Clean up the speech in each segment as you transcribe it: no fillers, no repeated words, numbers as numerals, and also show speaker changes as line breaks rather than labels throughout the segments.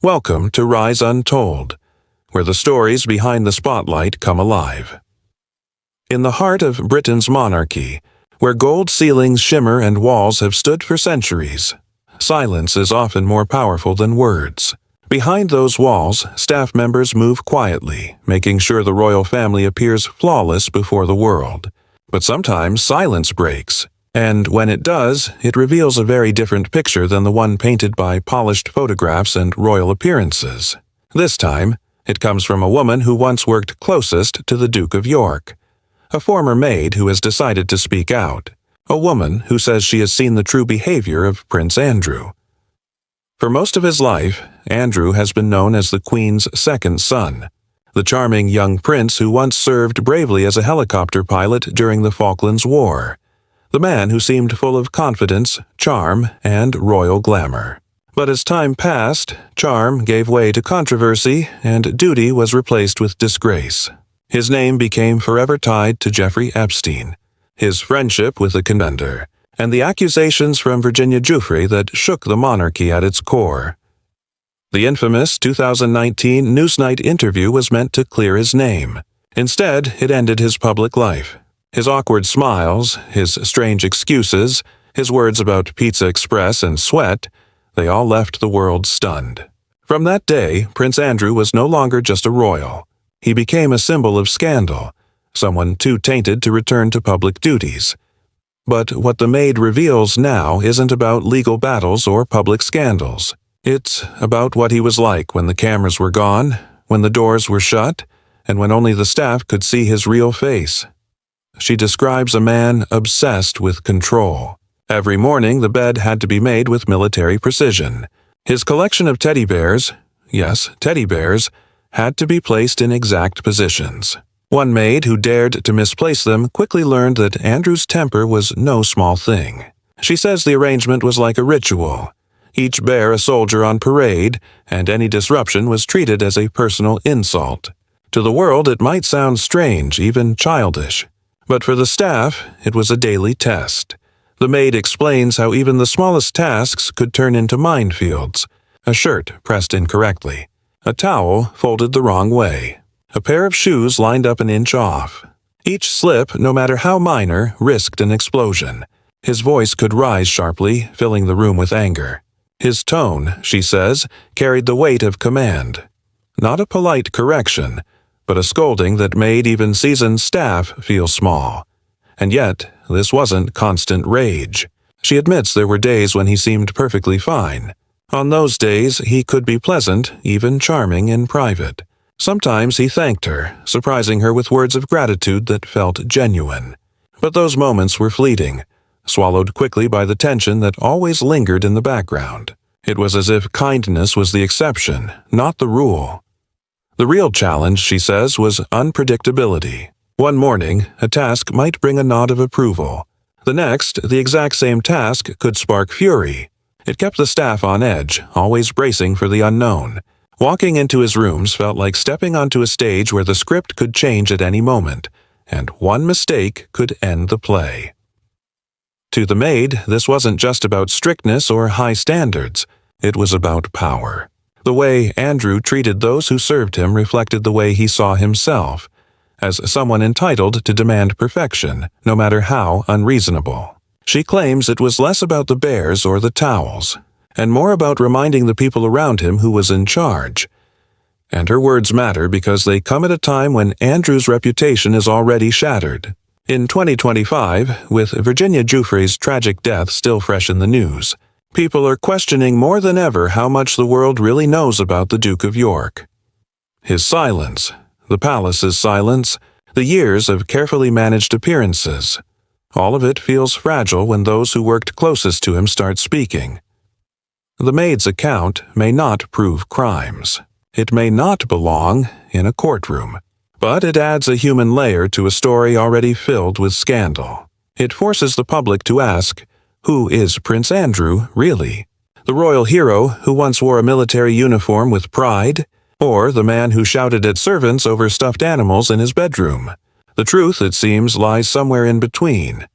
Welcome to Rise Untold, where the stories behind the spotlight come alive. In the heart of Britain's monarchy, where gold ceilings shimmer and walls have stood for centuries, silence is often more powerful than words. Behind those walls, staff members move quietly, making sure the royal family appears flawless before the world. But sometimes silence breaks, and when it does, it reveals a very different picture than the one painted by polished photographs and royal appearances. This time, it comes from a woman who once worked closest to the Duke of York, a former maid who has decided to speak out, a woman who says she has seen the true behavior of Prince Andrew. For most of his life, Andrew has been known as the Queen's second son, the charming young prince who once served bravely as a helicopter pilot during the Falklands War, the man who seemed full of confidence, charm, and royal glamour. But as time passed, charm gave way to controversy, and duty was replaced with disgrace. His name became forever tied to Jeffrey Epstein, his friendship with the contender, and the accusations from Virginia Giuffre that shook the monarchy at its core. The infamous 2019 Newsnight interview was meant to clear his name. Instead, it ended his public life. His awkward smiles, his strange excuses, his words about Pizza Express and sweat, they all left the world stunned. From that day, Prince Andrew was no longer just a royal. He became a symbol of scandal, someone too tainted to return to public duties. But what the Maid reveals now isn't about legal battles or public scandals. It's about what he was like when the cameras were gone, when the doors were shut, and when only the staff could see his real face. She describes a man obsessed with control. Every morning the bed had to be made with military precision. His collection of teddy bears, yes, teddy bears, had to be placed in exact positions. One maid who dared to misplace them quickly learned that Andrew's temper was no small thing. She says the arrangement was like a ritual. Each bear a soldier on parade, and any disruption was treated as a personal insult. To the world it might sound strange, even childish. But for the staff, it was a daily test. The maid explains how even the smallest tasks could turn into minefields. A shirt pressed incorrectly, a towel folded the wrong way, a pair of shoes lined up an inch off. Each slip, no matter how minor, risked an explosion. His voice could rise sharply, filling the room with anger. His tone, she says, carried the weight of command. Not a polite correction, but a scolding that made even seasoned staff feel small. And yet, this wasn't constant rage. She admits there were days when he seemed perfectly fine. On those days, he could be pleasant, even charming in private. Sometimes he thanked her, surprising her with words of gratitude that felt genuine. But those moments were fleeting, swallowed quickly by the tension that always lingered in the background. It was as if kindness was the exception, not the rule. The real challenge, she says, was unpredictability. One morning, a task might bring a nod of approval. The next, the exact same task could spark fury. It kept the staff on edge, always bracing for the unknown. Walking into his rooms felt like stepping onto a stage where the script could change at any moment, and one mistake could end the play. To the Maid, this wasn't just about strictness or high standards. It was about power. The way Andrew treated those who served him reflected the way he saw himself, as someone entitled to demand perfection, no matter how unreasonable. She claims it was less about the bears or the towels, and more about reminding the people around him who was in charge. And her words matter because they come at a time when Andrew's reputation is already shattered. In 2025, with Virginia Giuffre's tragic death still fresh in the news, people are questioning more than ever how much the world really knows about the Duke of York. His silence, the palace's silence, the years of carefully managed appearances, all of it feels fragile when those who worked closest to him start speaking. The Maid's account may not prove crimes. It may not belong in a courtroom. But it adds a human layer to a story already filled with scandal. It forces the public to ask, who is Prince Andrew, really? The royal hero who once wore a military uniform with pride? Or the man who shouted at servants over stuffed animals in his bedroom? The truth, it seems, lies somewhere in between.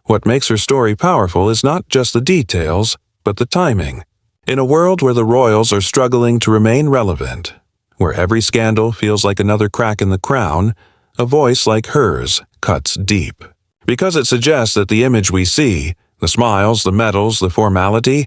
What makes her story powerful is not just the details, but the timing. In a world where the royals are struggling to remain relevant, where every scandal feels like another crack in the crown, a voice like hers cuts deep. Because it suggests that the image we see, the smiles, the medals, the formality,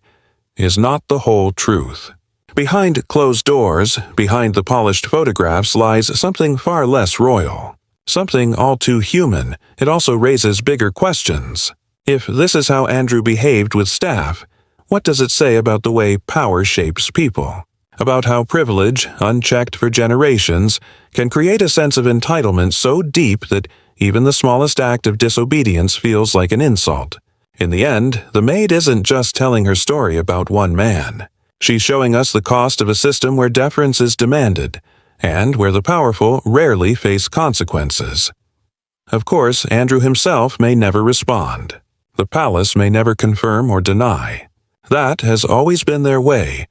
is not the whole truth. Behind closed doors, behind the polished photographs, lies something far less royal. Something all too human. It also raises bigger questions. If this is how Andrew behaved with staff, what does it say about the way power shapes people? About how privilege, unchecked for generations, can create a sense of entitlement so deep that even the smallest act of disobedience feels like an insult. In the end, the Maid isn't just telling her story about one man. She's showing us the cost of a system where deference is demanded, and where the powerful rarely face consequences. Of course, Andrew himself may never respond. The palace may never confirm or deny. That has always been their way.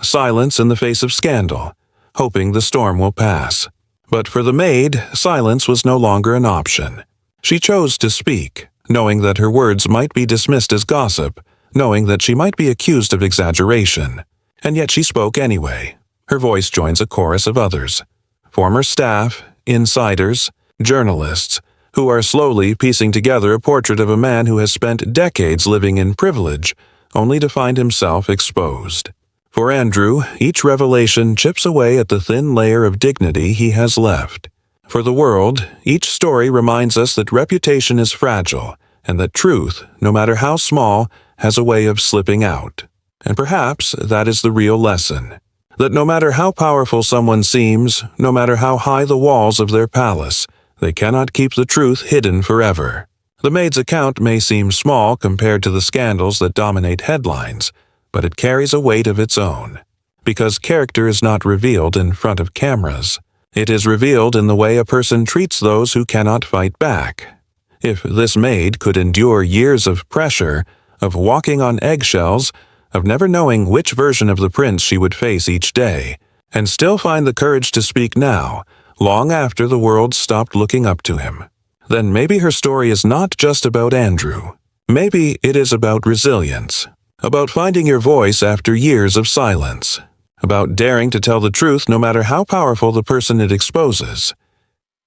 Silence in the face of scandal, hoping the storm will pass. But for the Maid, silence was no longer an option. She chose to speak, knowing that her words might be dismissed as gossip, knowing that she might be accused of exaggeration. And yet she spoke anyway. Her voice joins a chorus of others. Former staff, insiders, journalists, who are slowly piecing together a portrait of a man who has spent decades living in privilege, only to find himself exposed. For Andrew, each revelation chips away at the thin layer of dignity he has left. For the world, each story reminds us that reputation is fragile, and that truth, no matter how small, has a way of slipping out. And perhaps that is the real lesson. That no matter how powerful someone seems, no matter how high the walls of their palace, they cannot keep the truth hidden forever. The Maid's account may seem small compared to the scandals that dominate headlines, but it carries a weight of its own. Because character is not revealed in front of cameras. It is revealed in the way a person treats those who cannot fight back. If this Maid could endure years of pressure, of walking on eggshells, of never knowing which version of the prince she would face each day, and still find the courage to speak now, long after the world stopped looking up to him, then maybe her story is not just about Andrew. Maybe it is about resilience, about finding your voice after years of silence, about daring to tell the truth no matter how powerful the person it exposes.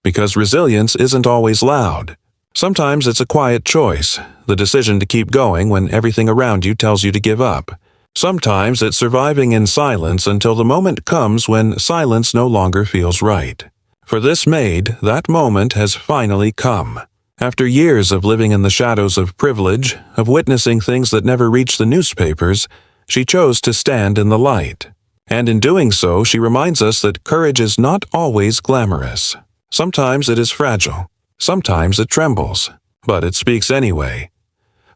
Because resilience isn't always loud. Sometimes it's a quiet choice, the decision to keep going when everything around you tells you to give up. Sometimes it's surviving in silence until the moment comes when silence no longer feels right. For this Maid, that moment has finally come. After years of living in the shadows of privilege, of witnessing things that never reached the newspapers, she chose to stand in the light. And in doing so, she reminds us that courage is not always glamorous. Sometimes it is fragile. Sometimes it trembles. But it speaks anyway.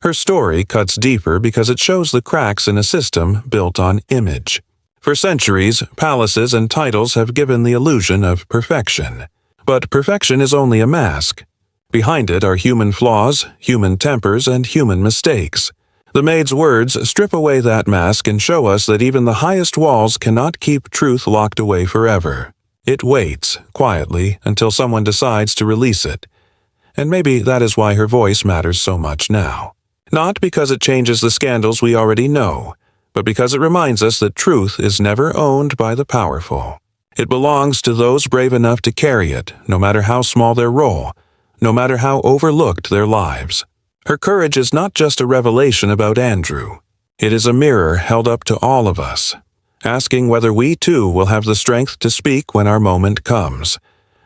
Her story cuts deeper because it shows the cracks in a system built on image. For centuries, palaces and titles have given the illusion of perfection. But perfection is only a mask. Behind it are human flaws, human tempers, and human mistakes. The Maid's words strip away that mask and show us that even the highest walls cannot keep truth locked away forever. It waits, quietly, until someone decides to release it. And maybe that is why her voice matters so much now. Not because it changes the scandals we already know, but because it reminds us that truth is never owned by the powerful. It belongs to those brave enough to carry it, no matter how small their role, no matter how overlooked their lives. Her courage is not just a revelation about Andrew. It is a mirror held up to all of us, asking whether we too will have the strength to speak when our moment comes.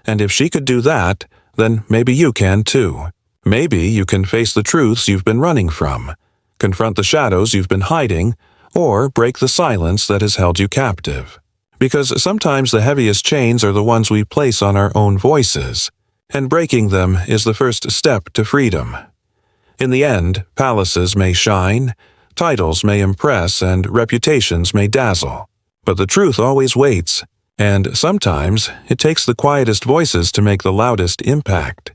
And if she could do that, then maybe you can too. Maybe you can face the truths you've been running from, confront the shadows you've been hiding, or break the silence that has held you captive. Because sometimes the heaviest chains are the ones we place on our own voices, and breaking them is the first step to freedom. In the end, palaces may shine, titles may impress, and reputations may dazzle. But the truth always waits, and sometimes it takes the quietest voices to make the loudest impact.